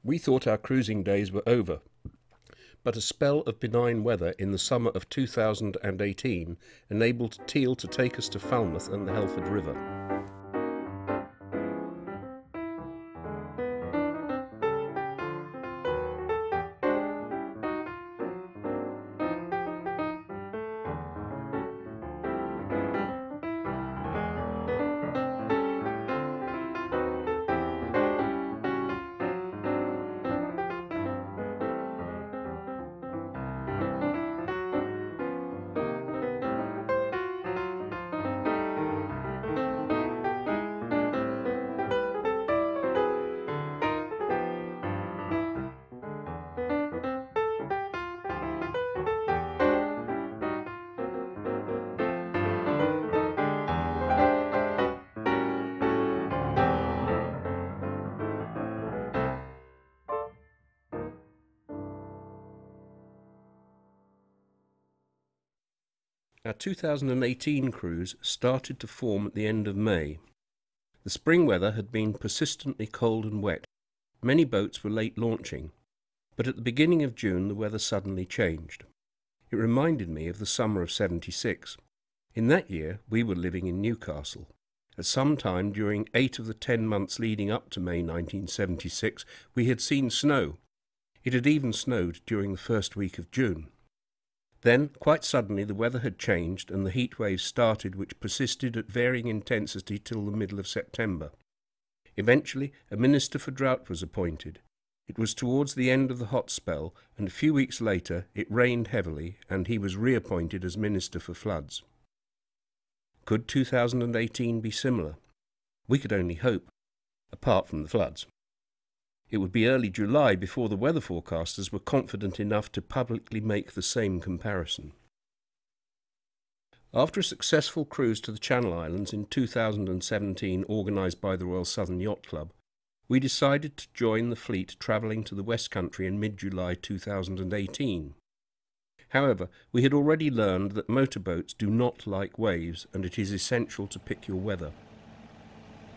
We thought our cruising days were over, but a spell of benign weather in the summer of 2018 enabled Teal to take us to Falmouth and the Helford River. Our 2018 cruise started to form at the end of May. The spring weather had been persistently cold and wet. Many boats were late launching, but at the beginning of June the weather suddenly changed. It reminded me of the summer of '76. In that year we were living in Newcastle. At some time during 8 of the 10 months leading up to May 1976 we had seen snow. It had even snowed during the first week of June. Then, quite suddenly, the weather had changed and the heat waves started, which persisted at varying intensity till the middle of September. Eventually, a minister for drought was appointed. It was towards the end of the hot spell, and a few weeks later it rained heavily, and he was reappointed as Minister for Floods. Could 2018 be similar? We could only hope, apart from the floods. It would be early July before the weather forecasters were confident enough to publicly make the same comparison. After a successful cruise to the Channel Islands in 2017 organised by the Royal Southern Yacht Club, we decided to join the fleet travelling to the West Country in mid-July 2018. However, we had already learned that motorboats do not like waves and it is essential to pick your weather.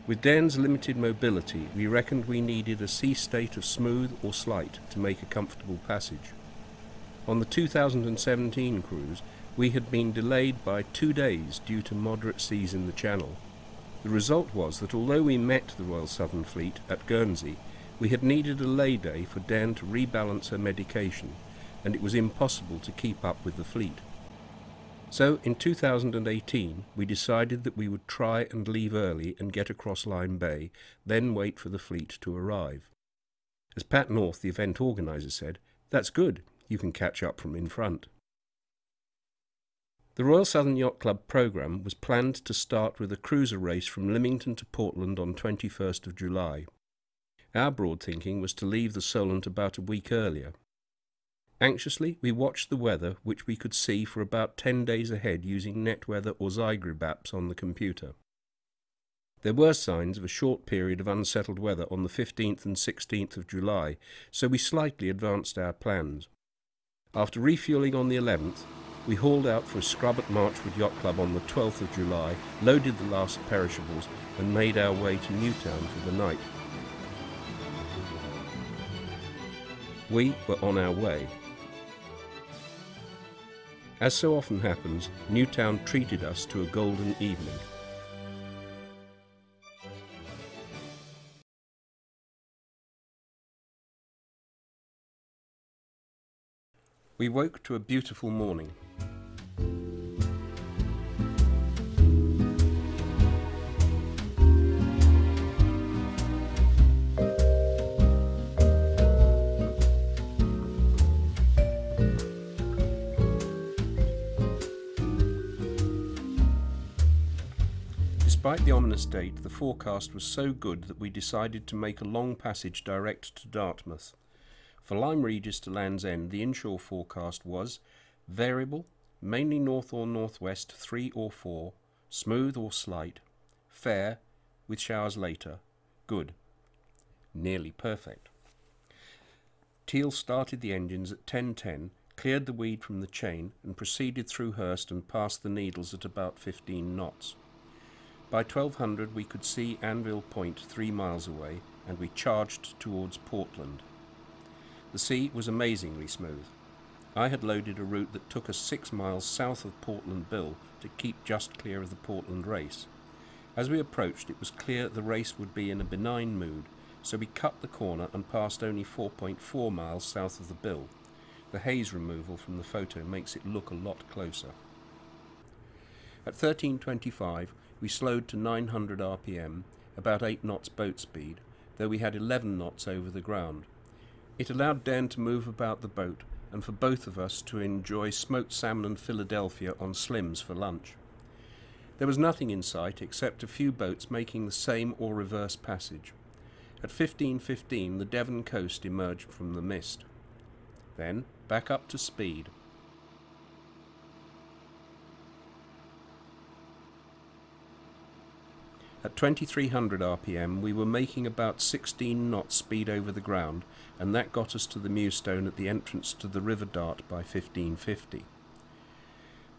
With Dan's limited mobility, we reckoned we needed a sea state of smooth or slight to make a comfortable passage. On the 2017 cruise, we had been delayed by 2 days due to moderate seas in the Channel. The result was that although we met the Royal Southern Fleet at Guernsey, we had needed a lay day for Dan to rebalance her medication, and it was impossible to keep up with the fleet. So in 2018 we decided that we would try and leave early and get across Lyme Bay, then wait for the fleet to arrive. As Pat North, the event organiser, said, "That's good, you can catch up from in front." The Royal Southern Yacht Club programme was planned to start with a cruiser race from Lymington to Portland on 21st of July. Our broad thinking was to leave the Solent about a week earlier. Anxiously, we watched the weather, which we could see for about 10 days ahead using NetWeather or Zygrib apps on the computer. There were signs of a short period of unsettled weather on the 15th and 16th of July, so we slightly advanced our plans. After refuelling on the 11th, we hauled out for a scrub at Marchwood Yacht Club on the 12th of July, loaded the last perishables, and made our way to Newtown for the night. We were on our way. As so often happens, Newtown treated us to a golden evening. We woke to a beautiful morning. Despite the ominous date, the forecast was so good that we decided to make a long passage direct to Dartmouth. For Lyme Regis to Land's End, the inshore forecast was variable, mainly north or northwest 3 or 4, smooth or slight, fair, with showers later, good, nearly perfect. Teal started the engines at 10:10, cleared the weed from the chain and proceeded through Hurst and past the Needles at about 15 knots. By 1200 we could see Anvil Point 3 miles away and we charged towards Portland. The sea was amazingly smooth. I had loaded a route that took us 6 miles south of Portland Bill to keep just clear of the Portland race. As we approached, it was clear the race would be in a benign mood, so we cut the corner and passed only 4.4 miles south of the Bill. The haze removal from the photo makes it look a lot closer. At 13:25 we slowed to 900 rpm, about 8 knots boat speed, though we had 11 knots over the ground. It allowed Dan to move about the boat and for both of us to enjoy smoked salmon and Philadelphia on slims for lunch. There was nothing in sight except a few boats making the same or reverse passage. At 15:15 the Devon coast emerged from the mist. Then back up to speed. At 2300 rpm we were making about 16 knots speed over the ground, and that got us to the Mewstone at the entrance to the River Dart by 15:50.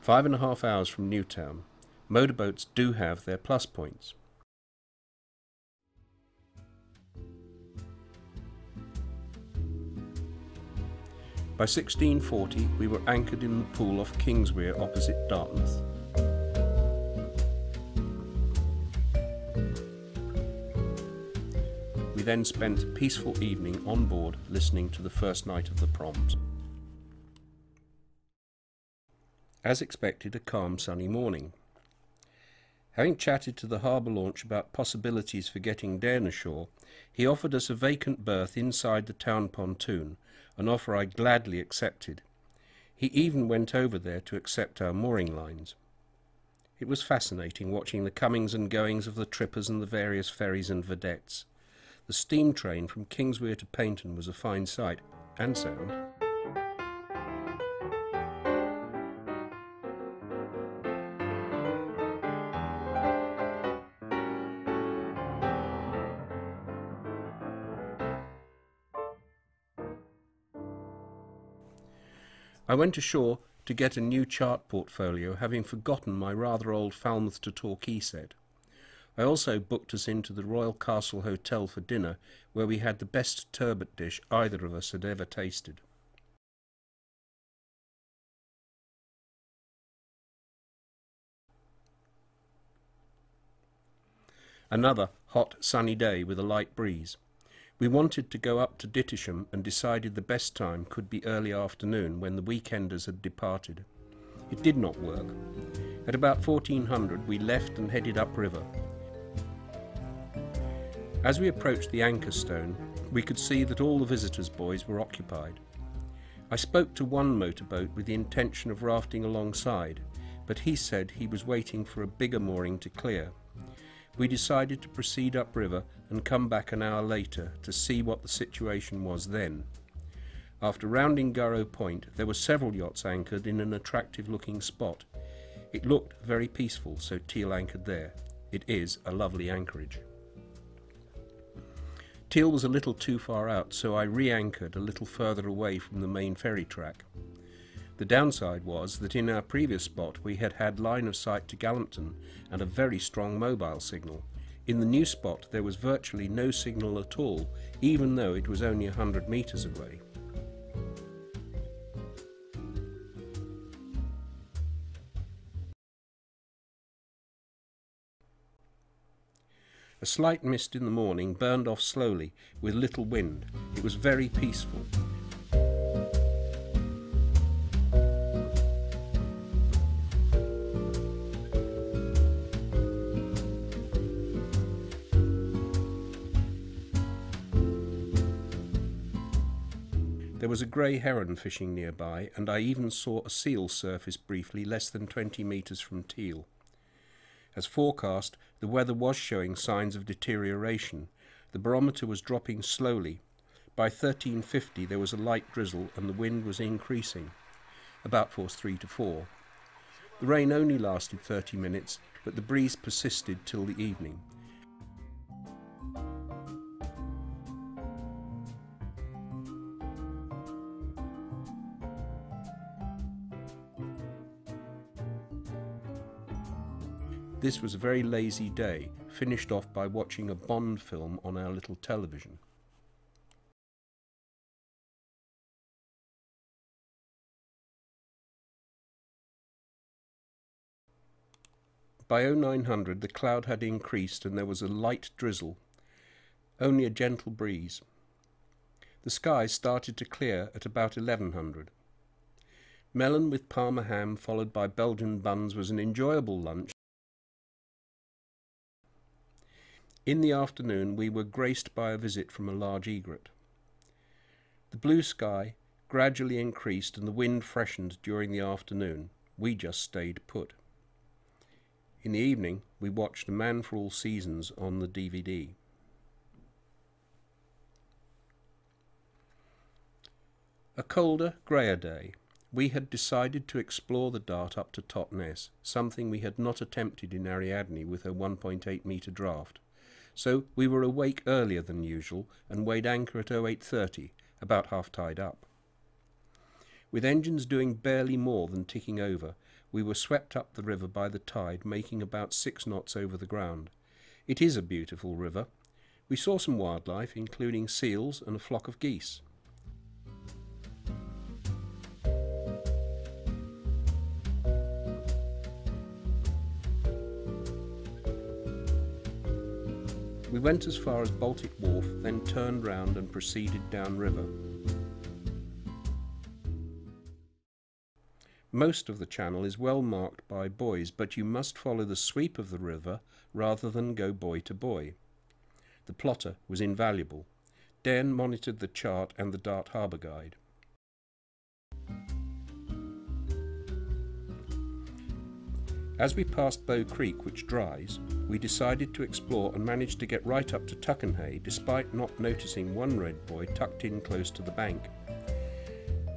5.5 hours from Newtown. Motorboats do have their plus points. By 16:40 we were anchored in the pool off Kingswear opposite Dartmouth. We then spent a peaceful evening on board listening to the first night of the proms. As expected, a calm sunny morning. Having chatted to the harbour launch about possibilities for getting Dan ashore, he offered us a vacant berth inside the town pontoon, an offer I gladly accepted. He even went over there to accept our mooring lines. It was fascinating watching the comings and goings of the trippers and the various ferries and vedettes. The steam train from Kingswear to Paynton was a fine sight, and sound. I went ashore to get a new chart portfolio, having forgotten my rather old Falmouth to Torquay set. I also booked us into the Royal Castle Hotel for dinner, where we had the best turbot dish either of us had ever tasted. Another hot, sunny day with a light breeze. We wanted to go up to Dittisham and decided the best time could be early afternoon when the weekenders had departed. It did not work. At about 1400 we left and headed upriver. As we approached the anchor stone, we could see that all the visitors' buoys were occupied. I spoke to one motorboat with the intention of rafting alongside, but he said he was waiting for a bigger mooring to clear. We decided to proceed upriver and come back an hour later to see what the situation was then. After rounding Gurrow Point, there were several yachts anchored in an attractive-looking spot. It looked very peaceful, so Teal anchored there. It is a lovely anchorage. Teal was a little too far out, so I re-anchored a little further away from the main ferry track. The downside was that in our previous spot we had had line of sight to Gallanton and a very strong mobile signal. In the new spot there was virtually no signal at all, even though it was only 100 metres away. A slight mist in the morning burned off slowly with little wind. It was very peaceful. There was a grey heron fishing nearby, and I even saw a seal surface briefly less than 20 metres from Teal. As forecast, the weather was showing signs of deterioration. The barometer was dropping slowly. By 13:50 there was a light drizzle and the wind was increasing, about force 3 to 4. The rain only lasted 30 minutes, but the breeze persisted till the evening. This was a very lazy day, finished off by watching a Bond film on our little television. By 0900 the cloud had increased and there was a light drizzle, only a gentle breeze. The sky started to clear at about 1100. Melon with Parma ham followed by Belgian buns was an enjoyable lunch. In the afternoon we were graced by a visit from a large egret. The blue sky gradually increased and the wind freshened during the afternoon. We just stayed put. In the evening we watched A Man for All Seasons on the DVD. A colder, greyer day. We had decided to explore the Dart up to Totnes, something we had not attempted in Ariadne with her 1.8 metre draft. So we were awake earlier than usual and weighed anchor at 0830, about half tide up. With engines doing barely more than ticking over, we were swept up the river by the tide, making about 6 knots over the ground. It is a beautiful river. We saw some wildlife, including seals and a flock of geese. We went as far as Baltic Wharf, then turned round and proceeded downriver. Most of the channel is well marked by buoys, but you must follow the sweep of the river rather than go buoy to buoy. The plotter was invaluable. Dan monitored the chart and the Dart Harbour Guide. As we passed Bow Creek, which dries, we decided to explore and managed to get right up to Tuckenhay despite not noticing one red buoy tucked in close to the bank.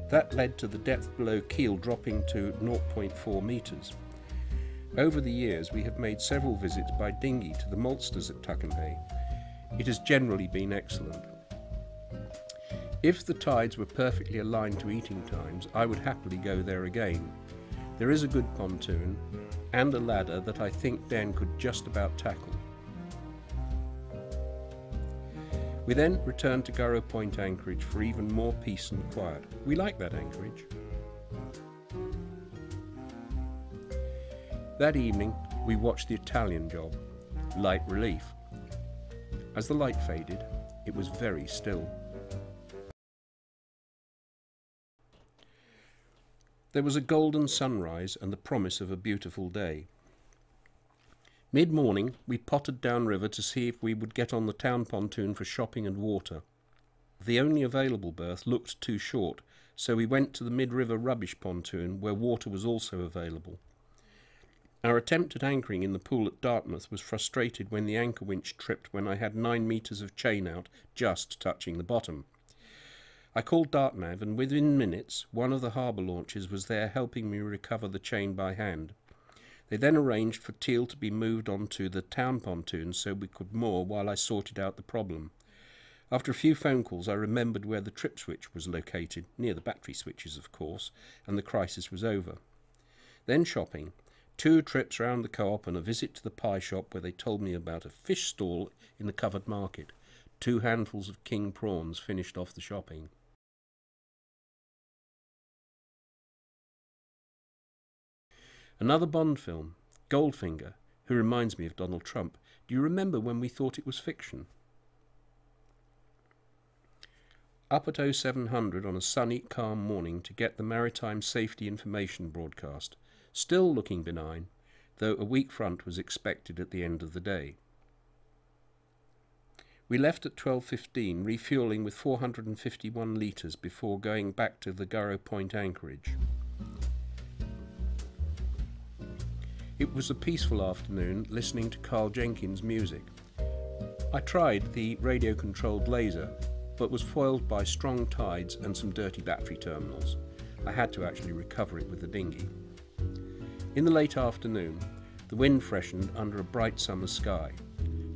That led to the depth below keel dropping to 0.4 metres. Over the years we have made several visits by dinghy to the maltsters at Tuckenhay. It has generally been excellent. If the tides were perfectly aligned to eating times, I would happily go there again. There is a good pontoon and a ladder that I think Dan could just about tackle. We then returned to Gurrow Point anchorage for even more peace and quiet. We like that anchorage. That evening we watched the Italian job, Light Relief. As the light faded, it was very still. There was a golden sunrise and the promise of a beautiful day. Mid-morning we pottered downriver to see if we would get on the town pontoon for shopping and water. The only available berth looked too short, so we went to the mid-river rubbish pontoon where water was also available. Our attempt at anchoring in the pool at Dartmouth was frustrated when the anchor winch tripped when I had 9 metres of chain out, just touching the bottom. I called Dartnav and within minutes one of the harbour launches was there helping me recover the chain by hand. They then arranged for Teal to be moved onto the town pontoon so we could moor while I sorted out the problem. After a few phone calls I remembered where the trip switch was located, near the battery switches of course, and the crisis was over. Then shopping, 2 trips round the co-op and a visit to the pie shop where they told me about a fish stall in the covered market. 2 handfuls of king prawns finished off the shopping. Another Bond film, Goldfinger, who reminds me of Donald Trump. Do you remember when we thought it was fiction? Up at 0700 on a sunny, calm morning to get the Maritime Safety Information broadcast. Still looking benign, though a weak front was expected at the end of the day. We left at 12:15, refuelling with 451 litres before going back to the Gurrow Point anchorage. It was a peaceful afternoon listening to Carl Jenkins' music. I tried the radio-controlled laser, but was foiled by strong tides and some dirty battery terminals. I had to actually recover it with the dinghy. In the late afternoon, the wind freshened under a bright summer sky.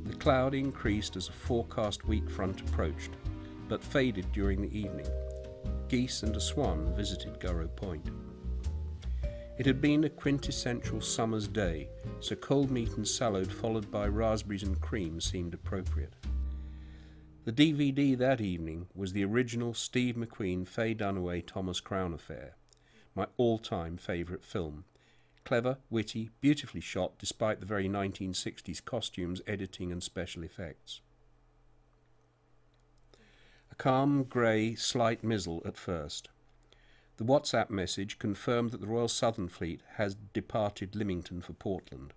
The cloud increased as a forecast weak front approached, but faded during the evening. Geese and a swan visited Gurrow Point. It had been a quintessential summer's day, so cold meat and salad followed by raspberries and cream seemed appropriate. The DVD that evening was the original Steve McQueen, Faye Dunaway, Thomas Crown affair, my all-time favourite film. Clever, witty, beautifully shot despite the very 1960s costumes, editing and special effects. A calm, grey, slight mizzle at first. The WhatsApp message confirmed that the Royal Southern Fleet has departed Lymington for Portland.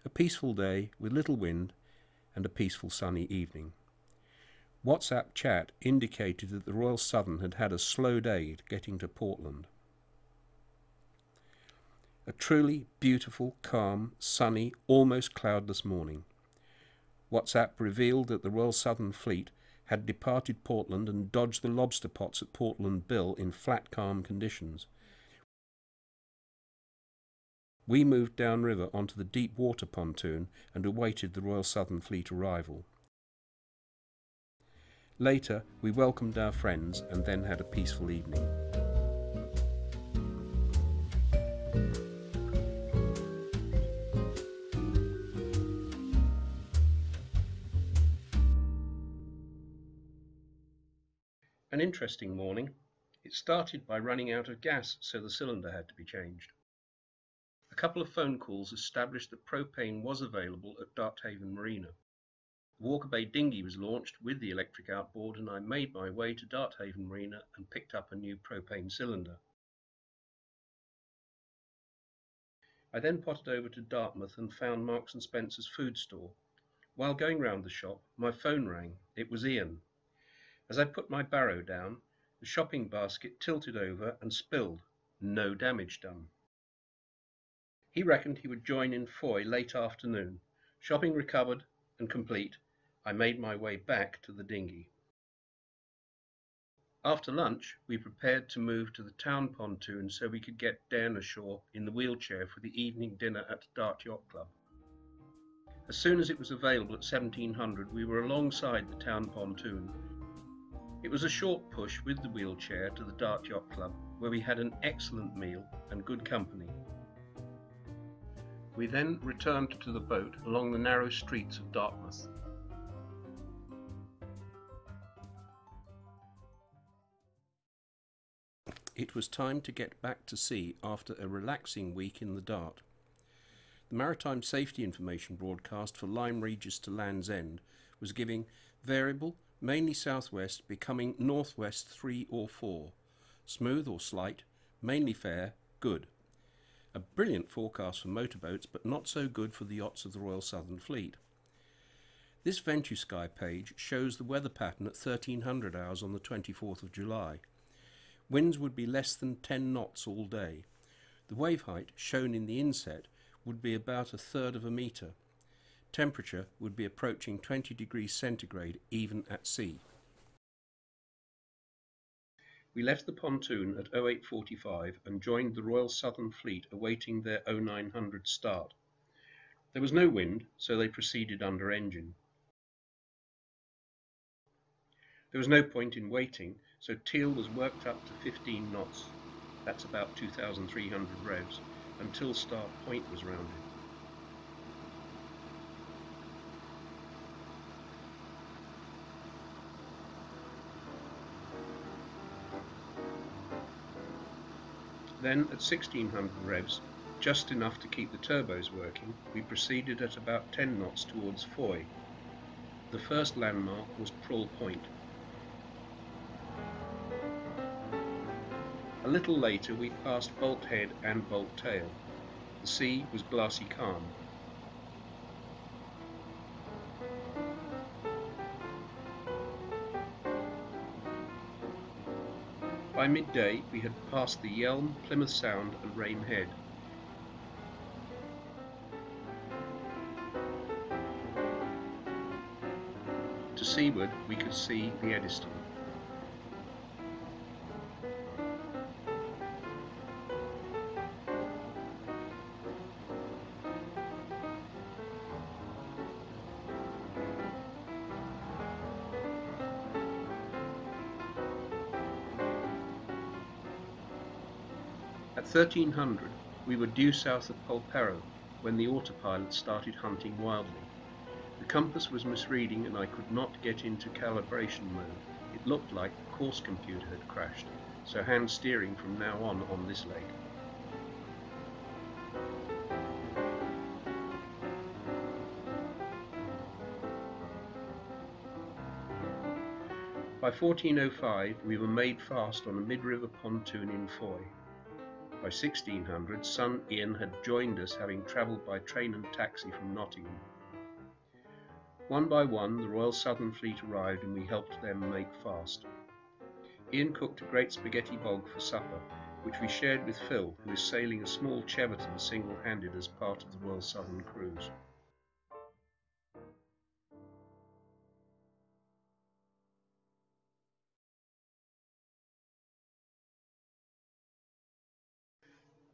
A peaceful day with little wind and a peaceful sunny evening. WhatsApp chat indicated that the Royal Southern had had a slow day getting to Portland. A truly beautiful, calm, sunny, almost cloudless morning. WhatsApp revealed that the Royal Southern Fleet had departed Portland and dodged the lobster pots at Portland Bill in flat, calm conditions. We moved downriver onto the deep water pontoon and awaited the Royal Southern Fleet arrival. Later, we welcomed our friends and then had a peaceful evening. An interesting morning. It started by running out of gas, so the cylinder had to be changed. A couple of phone calls established that propane was available at Darthaven Marina. The Walker Bay dinghy was launched with the electric outboard, and I made my way to Darthaven Marina and picked up a new propane cylinder. I then potted over to Dartmouth and found Marks and Spencer's food store. While going round the shop, my phone rang. It was Ian. As I put my barrow down, the shopping basket tilted over and spilled. No damage done. He reckoned he would join in Foy late afternoon. Shopping recovered and complete, I made my way back to the dinghy. After lunch, we prepared to move to the town pontoon so we could get Dan ashore in the wheelchair for the evening dinner at Dart Yacht Club. As soon as it was available at 1700, we were alongside the town pontoon. It was a short push with the wheelchair to the Dart Yacht Club, where we had an excellent meal and good company. We then returned to the boat along the narrow streets of Dartmouth. It was time to get back to sea after a relaxing week in the Dart. The Maritime Safety Information broadcast for Lyme Regis to Land's End was giving variable, mainly southwest, becoming northwest 3 or 4, smooth or slight, mainly fair, good. A brilliant forecast for motorboats, but not so good for the yachts of the Royal Southern Fleet. This VentuSky page shows the weather pattern at 1300 hours on the 24th of July. Winds would be less than 10 knots all day. The wave height shown in the inset would be about 1/3 of a metre. Temperature would be approaching 20 degrees centigrade even at sea. We left the pontoon at 08:45 and joined the Royal Southern Fleet awaiting their 0900 start. There was no wind, so they proceeded under engine. There was no point in waiting, so Teal was worked up to 15 knots, that's about 2,300 revs, until start point was rounded. Then at 1600 revs, just enough to keep the turbos working, we proceeded at about 10 knots towards Foy. The first landmark was Prawl Point. A little later we passed Bolt Head and Bolt Tail. The sea was glassy calm. By midday we had passed the Yelm, Plymouth Sound and Rame Head. To seaward we could see the Eddystone. At 1300 we were due south of Polperro when the autopilot started hunting wildly. The compass was misreading and I could not get into calibration mode. It looked like the course computer had crashed. so hand steering from now on this leg. By 1405 we were made fast on a mid-river pontoon in Foy. By 1600 son Ian had joined us, having travelled by train and taxi from Nottingham. One by one the Royal Southern Fleet arrived and we helped them make fast. Ian cooked a great spaghetti bog for supper, which we shared with Phil, who is sailing a small Cheverton single-handed as part of the Royal Southern cruise.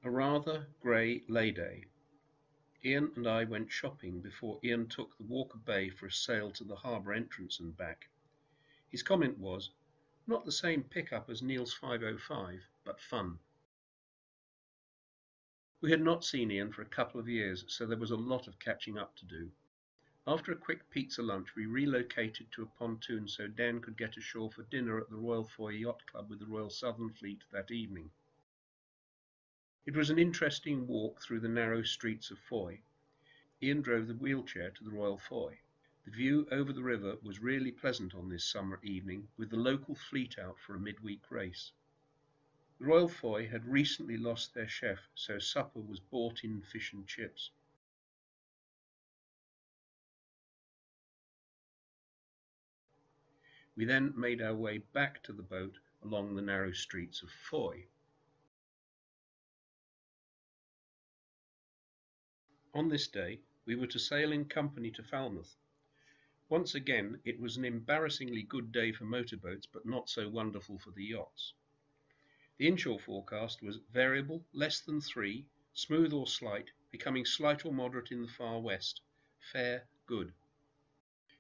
A rather grey lay-day. Ian and I went shopping before Ian took the Walker Bay for a sail to the harbour entrance and back. His comment was, "Not the same pickup as Neil's 505, but fun." We had not seen Ian for a couple of years, so there was a lot of catching up to do. After a quick pizza lunch, we relocated to a pontoon so Dan could get ashore for dinner at the Royal Southern Yacht Club with the Royal Southern Fleet that evening. It was an interesting walk through the narrow streets of Foy. Ian drove the wheelchair to the Royal Foy. The view over the river was really pleasant on this summer evening, with the local fleet out for a midweek race. The Royal Foy had recently lost their chef, so supper was bought-in fish and chips. We then made our way back to the boat along the narrow streets of Foy. On this day, we were to sail in company to Falmouth. Once again, it was an embarrassingly good day for motorboats, but not so wonderful for the yachts. The inshore forecast was variable, less than 3, smooth or slight, becoming slight or moderate in the far west, fair, good.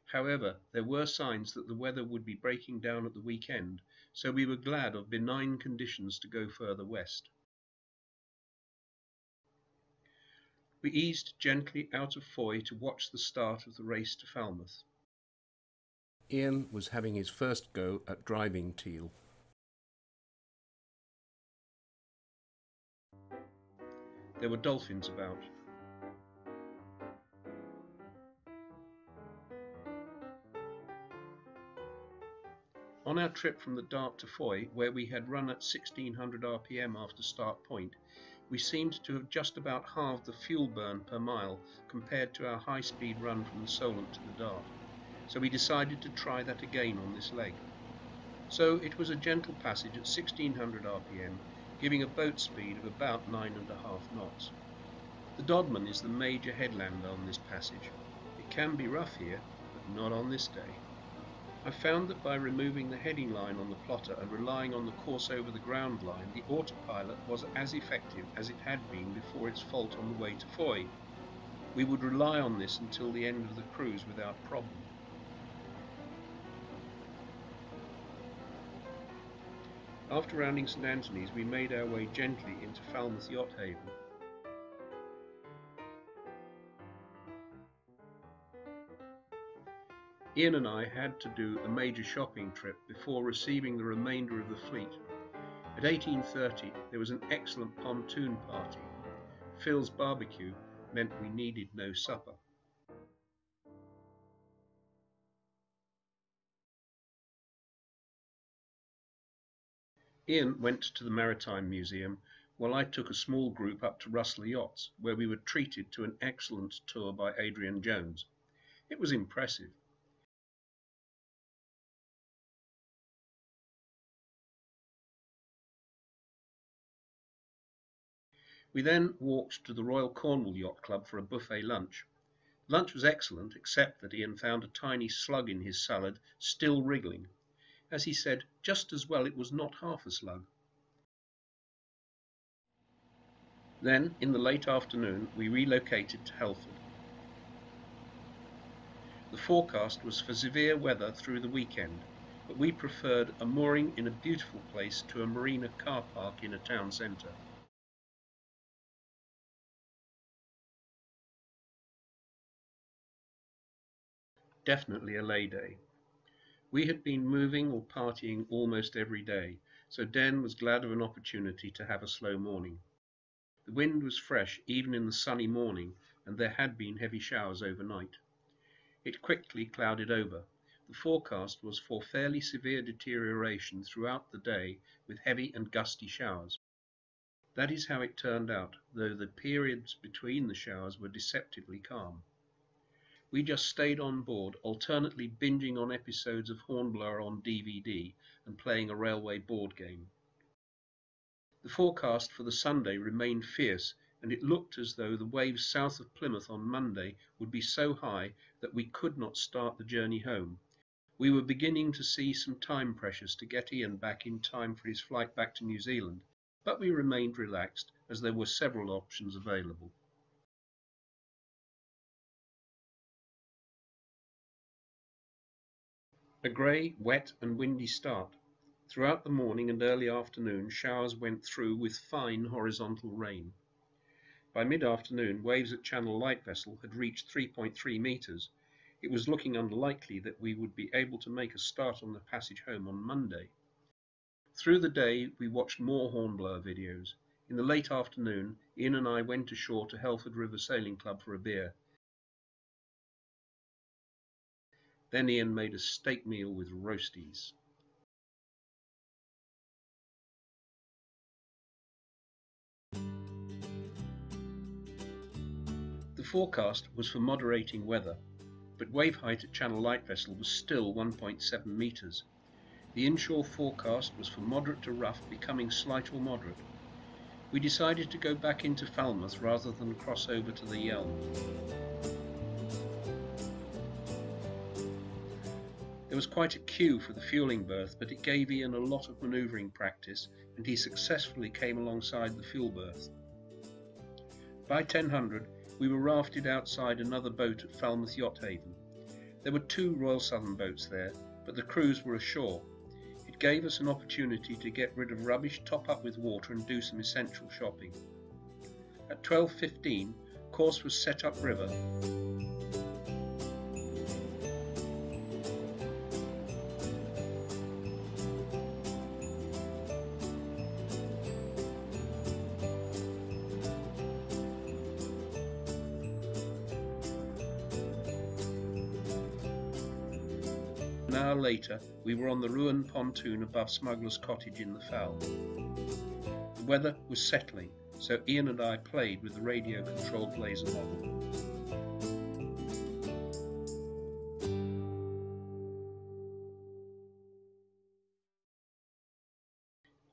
However, there were signs that the weather would be breaking down at the weekend, so we were glad of benign conditions to go further west. We eased gently out of Foy to watch the start of the race to Falmouth. Ian was having his first go at driving teal. There were dolphins about. On our trip from the Dart to Foy, where we had run at 1600 RPM after start point, we seemed to have just about halved the fuel burn per mile compared to our high-speed run from the Solent to the Dart, so we decided to try that again on this leg. So it was a gentle passage at 1600 RPM, giving a boat speed of about 9.5 knots. The Dodman is the major headlander on this passage. It can be rough here, but not on this day. I found that by removing the heading line on the plotter and relying on the course over the ground line, the autopilot was as effective as it had been before its fault on the way to Foy. We would rely on this until the end of the cruise without problem. After rounding St Anthony's, we made our way gently into Falmouth Yacht Haven. Ian and I had to do a major shopping trip before receiving the remainder of the fleet. At 18:30 there was an excellent pontoon party. Phil's barbecue meant we needed no supper. Ian went to the Maritime Museum, while I took a small group up to Russell Yachts, where we were treated to an excellent tour by Adrian Jones. It was impressive. We then walked to the Royal Cornwall Yacht Club for a buffet lunch. Lunch was excellent, except that Ian found a tiny slug in his salad, still wriggling. As he said, just as well it was not half a slug. Then, in the late afternoon, we relocated to Helford. The forecast was for severe weather through the weekend, but we preferred a mooring in a beautiful place to a marina car park in a town centre. Definitely a lay day. We had been moving or partying almost every day, so Dan was glad of an opportunity to have a slow morning. The wind was fresh even in the sunny morning, and there had been heavy showers overnight. It quickly clouded over. The forecast was for fairly severe deterioration throughout the day, with heavy and gusty showers. That is how it turned out, though the periods between the showers were deceptively calm. We just stayed on board, alternately binging on episodes of Hornblower on DVD and playing a railway board game. The forecast for the Sunday remained fierce, and it looked as though the waves south of Plymouth on Monday would be so high that we could not start the journey home. We were beginning to see some time pressures to get Ian back in time for his flight back to New Zealand, but we remained relaxed as there were several options available. A grey, wet and windy start. Throughout the morning and early afternoon, showers went through with fine horizontal rain. By mid-afternoon, waves at Channel Light Vessel had reached 3.3 metres. It was looking unlikely that we would be able to make a start on the passage home on Monday. Through the day, we watched more Hornblower videos. In the late afternoon, Ian and I went ashore to Helford River Sailing Club for a beer. Then Ian made a steak meal with roasties. The forecast was for moderating weather, but wave height at Channel Light Vessel was still 1.7 metres. The inshore forecast was for moderate to rough, becoming slight or moderate. We decided to go back into Falmouth rather than cross over to the Yelm. There was quite a queue for the fueling berth, but it gave Ian a lot of manoeuvring practice, and he successfully came alongside the fuel berth. By 10:00, we were rafted outside another boat at Falmouth Yacht Haven. There were 2 Royal Southern boats there, but the crews were ashore. It gave us an opportunity to get rid of rubbish, top up with water and do some essential shopping. At 12:15, course was set upriver. An hour later, we were on the ruined pontoon above Smuggler's Cottage in the Fell. The weather was settling, so Ian and I played with the radio-controlled laser model.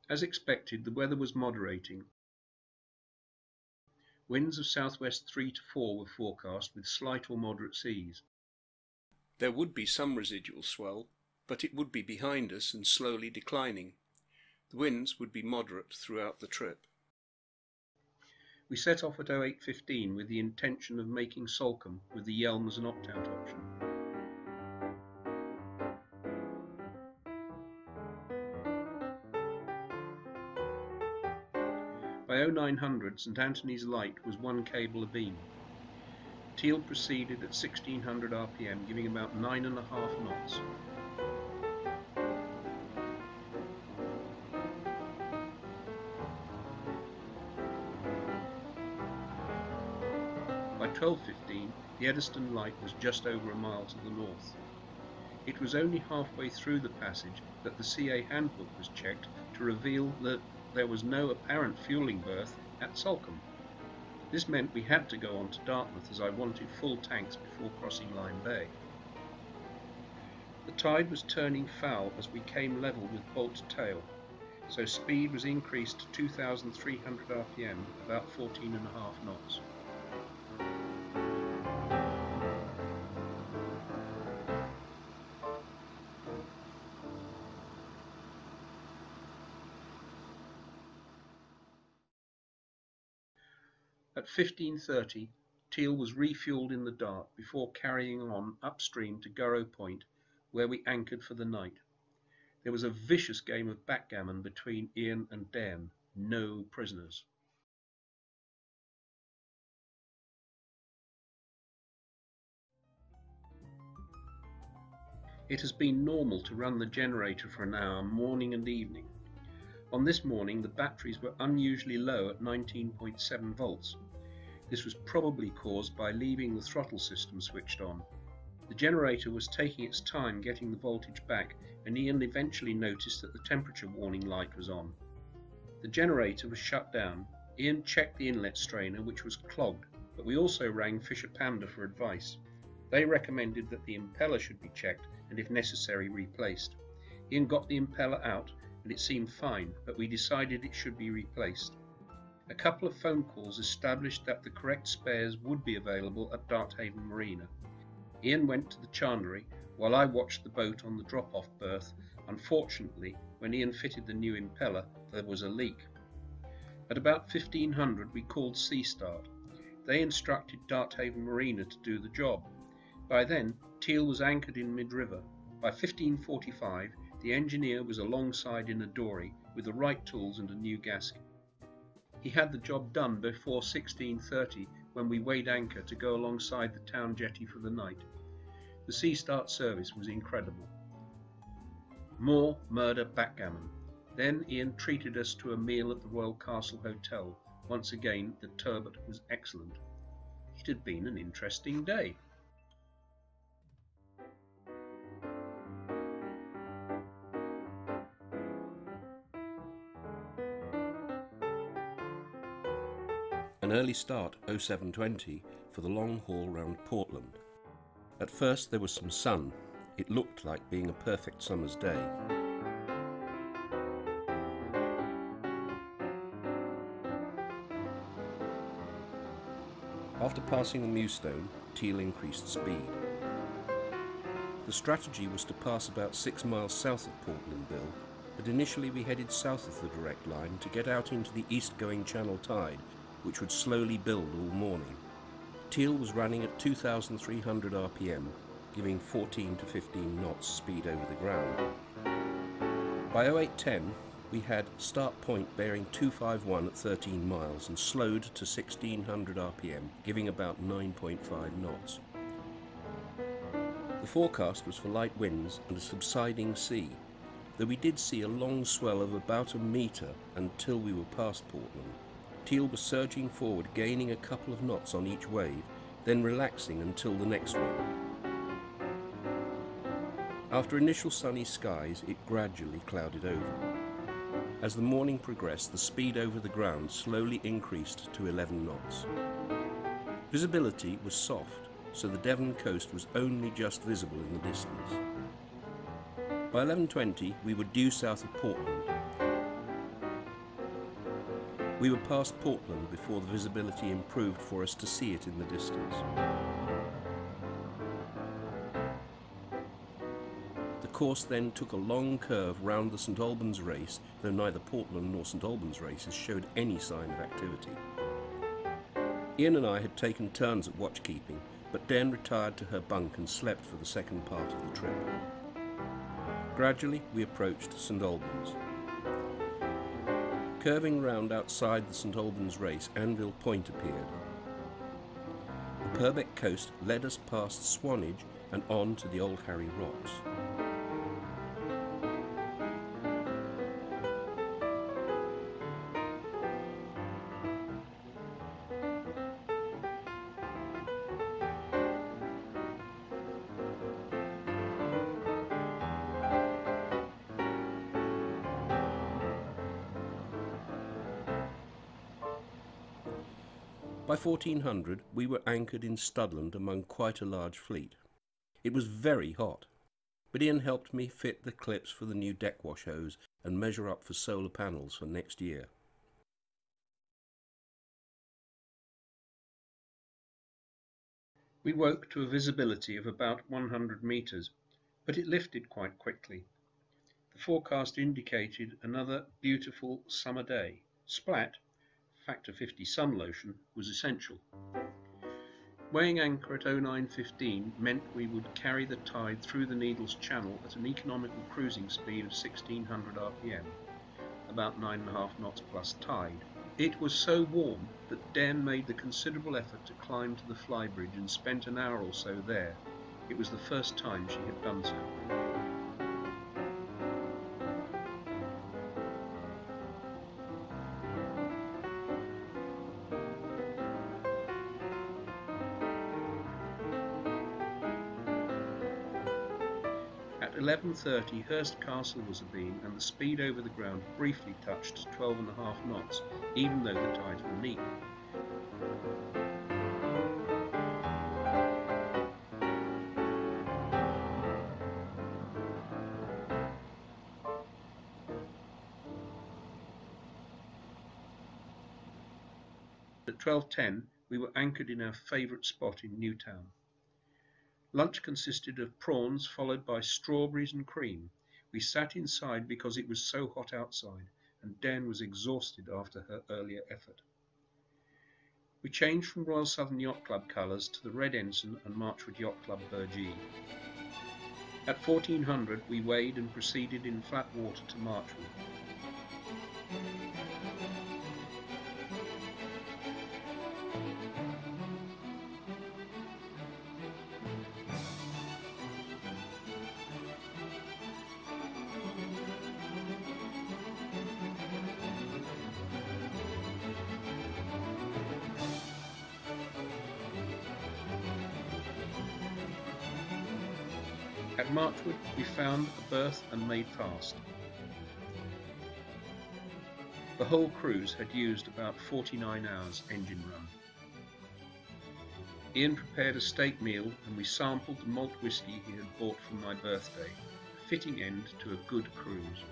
As expected, the weather was moderating. Winds of southwest 3 to 4 were forecast with slight or moderate seas. There would be some residual swell, but it would be behind us and slowly declining. The winds would be moderate throughout the trip. We set off at 08:15 with the intention of making Solent with the Yelm as an opt-out option. By 0900, St Anthony's Light was 1 cable abeam. Teal proceeded at 1600 RPM, giving about 9.5 knots. By 12:15, the Eddystone Light was just over a mile to the north. It was only halfway through the passage that the CA handbook was checked to reveal that there was no apparent fueling berth at Solent. This meant we had to go on to Dartmouth, as I wanted full tanks before crossing Lyme Bay. The tide was turning foul as we came level with bolt tail, so speed was increased to 2,300 RPM, about 14.5 knots. At 15:30, Teal was refuelled in the Dart before carrying on upstream to Gurrow Point, where we anchored for the night. There was a vicious game of backgammon between Ian and Dan. No prisoners. It has been normal to run the generator for an hour morning and evening. On this morning, the batteries were unusually low at 19.7 volts. This was probably caused by leaving the throttle system switched on. The generator was taking its time getting the voltage back, and Ian eventually noticed that the temperature warning light was on. The generator was shut down. Ian checked the inlet strainer, which was clogged, but we also rang Fisher Panda for advice. They recommended that the impeller should be checked and if necessary replaced. Ian got the impeller out and it seemed fine, but we decided it should be replaced. A couple of phone calls established that the correct spares would be available at Darthaven Marina. Ian went to the chandlery while I watched the boat on the drop-off berth. Unfortunately, when Ian fitted the new impeller, there was a leak. At about 1500 we called Sea Start. They instructed Darthaven Marina to do the job. By then, Teal was anchored in mid-river. By 1545, the engineer was alongside in a dory with the right tools and a new gasket. He had the job done before 1630 when we weighed anchor to go alongside the town jetty for the night. The Sea Start service was incredible. More murder backgammon. Then Ian treated us to a meal at the Royal Castle Hotel. Once again, the turbot was excellent. It had been an interesting day. An early start 0720 for the long haul round Portland. At first there was some sun. It looked like being a perfect summer's day. After passing the Mewstone, Teal increased speed. The strategy was to pass about 6 miles south of Portland Bill, but initially we headed south of the direct line to get out into the east-going Channel tide, which would slowly build all morning. Teal was running at 2,300 RPM, giving 14 to 15 knots speed over the ground. By 0810, we had start point bearing 251 at 13 miles and slowed to 1,600 RPM, giving about 9.5 knots. The forecast was for light winds and a subsiding sea, though we did see a long swell of about a metre until we were past Portland. Teal was surging forward, gaining a couple of knots on each wave, then relaxing until the next one. After initial sunny skies, it gradually clouded over. As the morning progressed, the speed over the ground slowly increased to 11 knots. Visibility was soft, so the Devon coast was only just visible in the distance. By 11:20, we were due south of Portland. We were past Portland before the visibility improved for us to see it in the distance. The course then took a long curve round the St Albans race, though neither Portland nor St Albans races showed any sign of activity. Ian and I had taken turns at watchkeeping, but Dan retired to her bunk and slept for the second part of the trip. Gradually we approached St Albans. Curving round outside the St Albans race, Anvil Point appeared. The Purbeck coast led us past Swanage and on to the Old Harry Rocks. By 1400 we were anchored in Studland among quite a large fleet. It was very hot, but Ian helped me fit the clips for the new deckwash hose and measure up for solar panels for next year. We woke to a visibility of about 100 metres, but it lifted quite quickly. The forecast indicated another beautiful summer day. Splat, factor 50 sun lotion, was essential. Weighing anchor at 09:15 meant we would carry the tide through the Needles Channel at an economical cruising speed of 1,600 RPM, about 9.5 knots plus tide. It was so warm that Dan made the considerable effort to climb to the flybridge and spent an hour or so there. It was the first time she had done so. 11:30 Hurst Castle was abeam and the speed over the ground briefly touched 12.5 knots, even though the tides were neap. At 12:10 we were anchored in our favourite spot in Newtown. Lunch consisted of prawns followed by strawberries and cream. We sat inside because it was so hot outside, and Dan was exhausted after her earlier effort. We changed from Royal Southern Yacht Club colours to the Red Ensign and Marchwood Yacht Club burgee. At 1400 we weighed and proceeded in flat water to Marchwood. At Marchwood we found a berth and made fast. The whole cruise had used about 49 hours engine run. Ian prepared a steak meal and we sampled the malt whisky he had bought for my birthday, a fitting end to a good cruise.